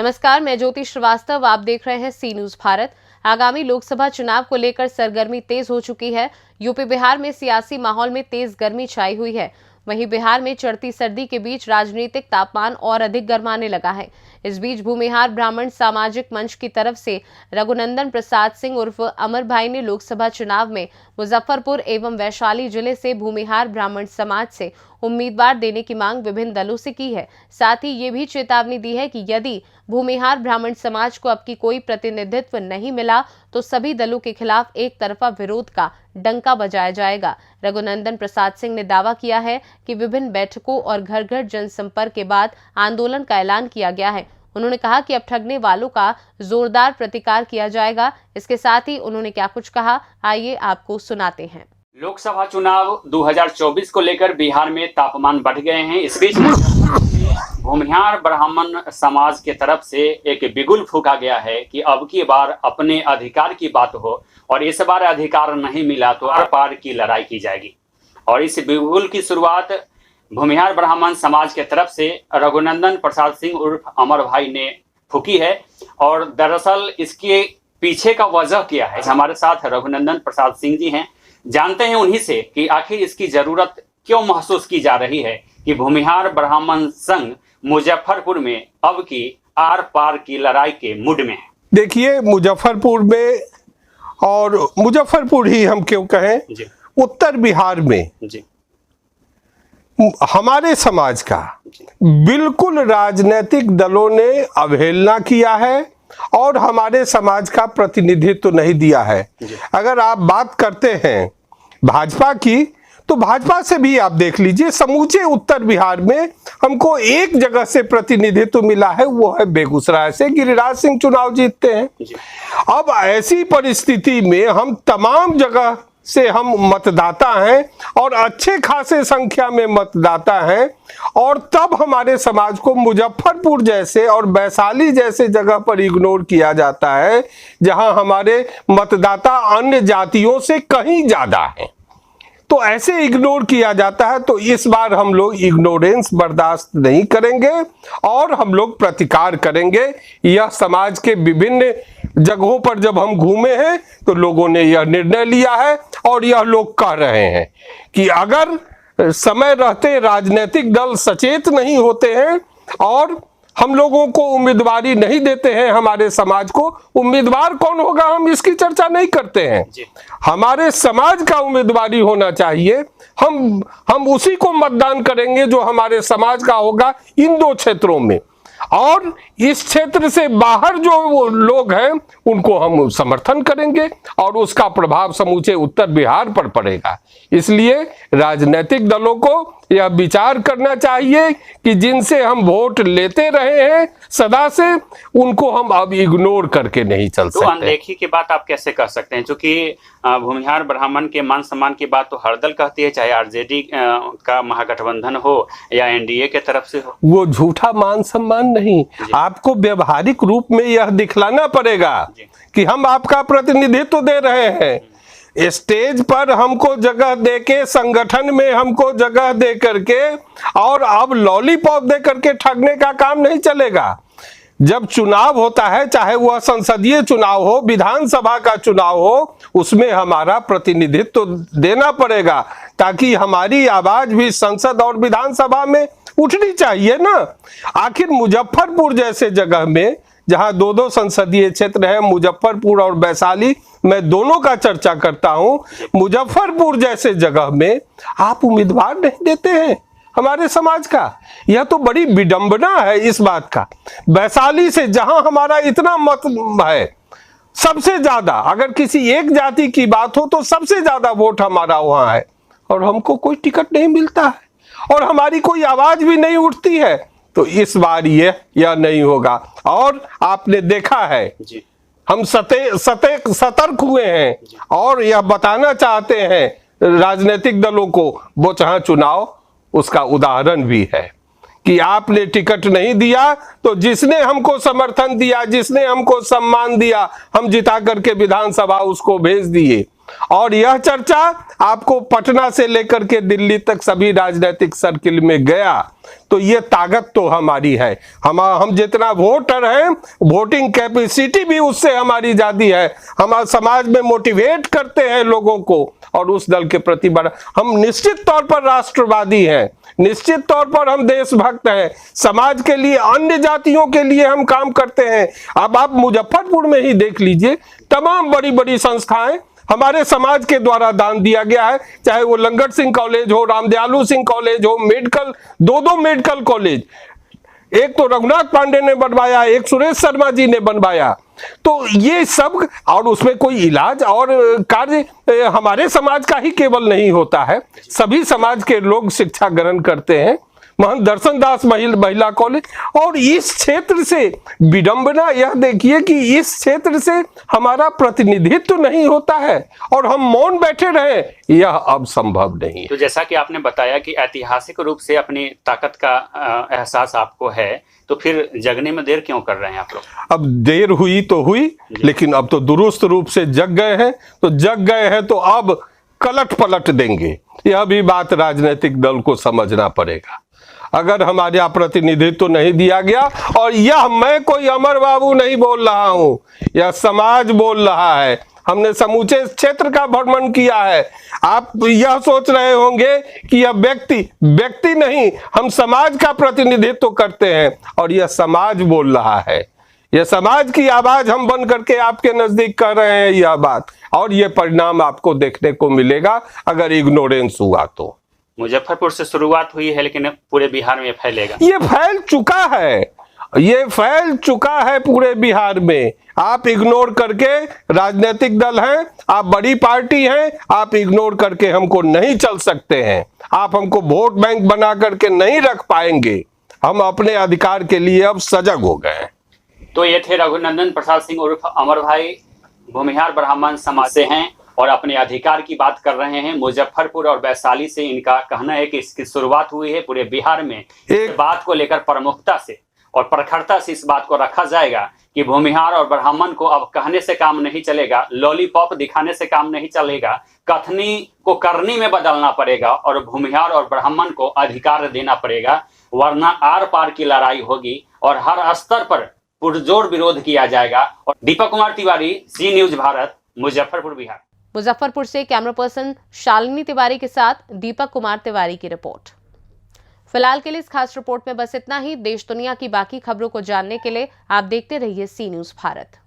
नमस्कार, मैं ज्योति श्रीवास्तव। आप देख रहे हैं सी न्यूज भारत। आगामी लोकसभा चुनाव को लेकर सरगर्मी तेज हो चुकी है। यूपी बिहार में सियासी माहौल में तेज गर्मी छाई हुई है। वहीं बिहार में चढ़ती सर्दी के बीच राजनीतिक तापमान और अधिक गर्माने लगा है। इस बीच भूमिहार ब्राह्मण सामाजिक मंच की तरफ से रघुनंदन प्रसाद सिंह उर्फ अमर भाई ने लोकसभा चुनाव में मुजफ्फरपुर एवं वैशाली जिले से भूमिहार ब्राह्मण समाज से उम्मीदवार देने की मांग विभिन्न दलों से की है। साथ ही ये भी चेतावनी दी है कि यदि भूमिहार ब्राह्मण समाज को अब की कोई प्रतिनिधित्व नहीं मिला तो सभी दलों के खिलाफ एक तरफा विरोध का डंका बजाया जाएगा। रघुनंदन प्रसाद सिंह ने दावा किया है कि विभिन्न बैठकों और घर घर जनसंपर्क के बाद आंदोलन का ऐलान किया गया है। उन्होंने कहा कि अब ठगने वालों का जोरदार प्रतिकार किया जाएगा। इसके साथ ही उन्होंने क्या कुछ कहा, आइए आपको सुनाते हैं। लोकसभा चुनाव 2024 को लेकर बिहार में तापमान बढ़ गए हैं। इस बीच भूमिहार ब्राह्मण समाज के तरफ से एक बिगुल फूंका गया है कि अब की बार अपने अधिकार की बात हो और इस बार अधिकार नहीं मिला तो आर पार की लड़ाई की जाएगी। और इस बिगुल की शुरुआत भूमिहार ब्राह्मण समाज के तरफ से रघुनंदन प्रसाद सिंह उर्फ अमर भाई ने फूकी है। और दरअसल इसके पीछे का वजह क्या है, हमारे साथ रघुनंदन प्रसाद सिंह जी हैं। जानते हैं उन्हीं से कि आखिर इसकी जरूरत क्यों महसूस की जा रही है कि भूमिहार ब्राह्मण संघ मुजफ्फरपुर में अब की आर पार की लड़ाई के मूड में है। देखिए, मुजफ्फरपुर में, और मुजफ्फरपुर ही हम क्यों कहें, उत्तर बिहार में जी हमारे समाज का बिल्कुल राजनीतिक दलों ने अवहेलना किया है और हमारे समाज का प्रतिनिधित्व तो नहीं दिया है। अगर आप बात करते हैं भाजपा की, तो भाजपा से भी आप देख लीजिए, समूचे उत्तर बिहार में हमको एक जगह से प्रतिनिधित्व मिला है, वो है बेगूसराय से। गिरिराज सिंह चुनाव जीतते हैं। अब ऐसी परिस्थिति में हम तमाम जगह से हम मतदाता हैं और अच्छे खासे संख्या में मतदाता हैं, और तब हमारे समाज को मुजफ्फरपुर जैसे और वैशाली जैसे जगह पर इग्नोर किया जाता है, जहां हमारे मतदाता अन्य जातियों से कहीं ज्यादा हैं। तो ऐसे इग्नोर किया जाता है। तो इस बार हम लोग इग्नोरेंस बर्दाश्त नहीं करेंगे और हम लोग प्रतिकार करेंगे। यह समाज के विभिन्न जगहों पर जब हम घूमे हैं तो लोगों ने यह निर्णय लिया है और यह लोग कह रहे हैं कि अगर समय रहते राजनीतिक दल सचेत नहीं होते हैं और हम लोगों को उम्मीदवारी नहीं देते हैं, हमारे समाज को उम्मीदवार कौन होगा हम इसकी चर्चा नहीं करते हैं। हमारे समाज का उम्मीदवारी होना चाहिए। हम उसी को मतदान करेंगे जो हमारे समाज का होगा इन दो क्षेत्रों में। और इस क्षेत्र से बाहर जो लोग हैं उनको हम समर्थन करेंगे और उसका प्रभाव समूचे उत्तर बिहार पर पड़ेगा। इसलिए राजनीतिक दलों को यह विचार करना चाहिए कि जिनसे हम वोट लेते रहे हैं सदा से, उनको हम अब इग्नोर करके नहीं चल सकते। तो अनदेखी की बात आप कैसे कर सकते हैं? क्योंकि भूमिहार ब्राह्मण के मान सम्मान की बात तो हर दल कहती है, चाहे आरजेडी का महागठबंधन हो या एनडीए के तरफ से हो। वो झूठा मान सम्मान नहीं, आपको व्यवहारिक रूप में यह दिखलाना पड़ेगा कि हम आपका प्रतिनिधित्व दे रहे हैं। स्टेज पर हमको जगह देके, संगठन में हमको जगह दे करके, और अब लॉलीपॉप दे करके ठगने का काम नहीं चलेगा। जब चुनाव होता है, चाहे वह संसदीय चुनाव हो, विधानसभा का चुनाव हो, उसमें हमारा प्रतिनिधित्व देना पड़ेगा ताकि हमारी आवाज भी संसद और विधानसभा में उठनी चाहिए ना। आखिर मुजफ्फरपुर जैसे जगह में जहां दो संसदीय क्षेत्र है, मुजफ्फरपुर और वैशाली, मैं दोनों का चर्चा करता हूं। मुजफ्फरपुर जैसे जगह में आप उम्मीदवार नहीं देते हैं हमारे समाज का, यह तो बड़ी विडंबना है इस बात का। वैशाली से जहां हमारा इतना मत है, सबसे ज्यादा, अगर किसी एक जाति की बात हो तो सबसे ज्यादा वोट हमारा वहां है, और हमको कोई टिकट नहीं मिलता है और हमारी कोई आवाज भी नहीं उठती है। तो इस बार यह नहीं होगा। और आपने देखा है जी, हम सतर्क हुए हैं और यह बताना चाहते हैं राजनीतिक दलों को, वो चाहे चुनाव उसका उदाहरण भी है कि आपने टिकट नहीं दिया तो जिसने हमको समर्थन दिया, जिसने हमको सम्मान दिया, हम जिता करके विधानसभा उसको भेज दिए। और यह चर्चा आपको पटना से लेकर के दिल्ली तक सभी राजनीतिक सर्किल में गया तो ये ताकत तो हमारी है। हम जितना वोटर हैं, वोटिंग कैपेसिटी भी उससे हमारी ज्यादा है। हमारे समाज में मोटिवेट करते हैं लोगों को और उस दल के प्रति बड़ा हम निश्चित तौर पर राष्ट्रवादी हैं, निश्चित तौर पर हम देशभक्त हैं, समाज के लिए, अन्य जातियों के लिए हम काम करते हैं। अब आप मुजफ्फरपुर में ही देख लीजिए, तमाम बड़ी बड़ी संस्थाएं हमारे समाज के द्वारा दान दिया गया है, चाहे वो लंगट सिंह कॉलेज हो, रामदयालु सिंह कॉलेज हो, मेडिकल, दो मेडिकल कॉलेज, एक तो रघुनाथ पांडे ने बनवाया, एक सुरेश शर्मा जी ने बनवाया। तो ये सब, और उसमें कोई इलाज और कार्य हमारे समाज का ही केवल नहीं होता है, सभी समाज के लोग शिक्षा ग्रहण करते हैं। महंत दर्शन दास महिला कॉलेज, और इस क्षेत्र से विडंबना यह देखिए कि इस क्षेत्र से हमारा प्रतिनिधित्व नहीं होता है और हम मौन बैठे रहे, यह अब संभव नहीं है। तो जैसा कि आपने बताया कि ऐतिहासिक रूप से अपनी ताकत का एहसास आपको है, तो फिर जगने में देर क्यों कर रहे हैं आप लोग? अब देर हुई तो हुई, लेकिन अब तो दुरुस्त रूप से जग गए हैं, तो जग गए हैं तो अब कलट पलट देंगे। यह भी बात राजनीतिक दल को समझना पड़ेगा। अगर हमारे यहाँ प्रतिनिधित्व नहीं दिया गया, और यह मैं कोई अमर बाबू नहीं बोल रहा हूं, यह समाज बोल रहा है, हमने समूचे क्षेत्र का भ्रमण किया है। आप यह सोच रहे होंगे कि यह व्यक्ति नहीं, हम समाज का प्रतिनिधित्व करते हैं, और यह समाज बोल रहा है, यह समाज की आवाज हम बन करके आपके नजदीक कर रहे हैं यह बात, और यह परिणाम आपको देखने को मिलेगा अगर इग्नोरेंस हुआ तो। मुजफ्फरपुर से शुरुआत हुई है, लेकिन पूरे बिहार में फैलेगा। ये फैल चुका है, ये फैल चुका है पूरे बिहार में। आप इग्नोर करके, राजनीतिक दल हैं, आप बड़ी पार्टी हैं, आप इग्नोर करके हमको नहीं चल सकते हैं। आप हमको वोट बैंक बना करके नहीं रख पाएंगे। हम अपने अधिकार के लिए अब सजग हो गए। तो ये थे रघुनंदन प्रसाद सिंह उर्फ अमर भाई, भूमिहार ब्राह्मण समाज से हैं और अपने अधिकार की बात कर रहे हैं। मुजफ्फरपुर और वैशाली से इनका कहना है कि इसकी शुरुआत हुई है पूरे बिहार में। इस बात को लेकर प्रमुखता से और प्रखरता से इस बात को रखा जाएगा कि भूमिहार और ब्राह्मण को अब कहने से काम नहीं चलेगा, लॉलीपॉप दिखाने से काम नहीं चलेगा, कथनी को करनी में बदलना पड़ेगा और भूमिहार और ब्राह्मण को अधिकार देना पड़ेगा, वरना आर पार की लड़ाई होगी और हर स्तर पर पुरजोर विरोध किया जाएगा। और दीपक कुमार तिवारी, जी न्यूज भारत, मुजफ्फरपुर, बिहार। मुजफ्फरपुर से कैमरा पर्सन शालिनी तिवारी के साथ दीपक कुमार तिवारी की रिपोर्ट। फिलहाल के लिए इस खास रिपोर्ट में बस इतना ही। देश दुनिया की बाकी खबरों को जानने के लिए आप देखते रहिए सी न्यूज भारत।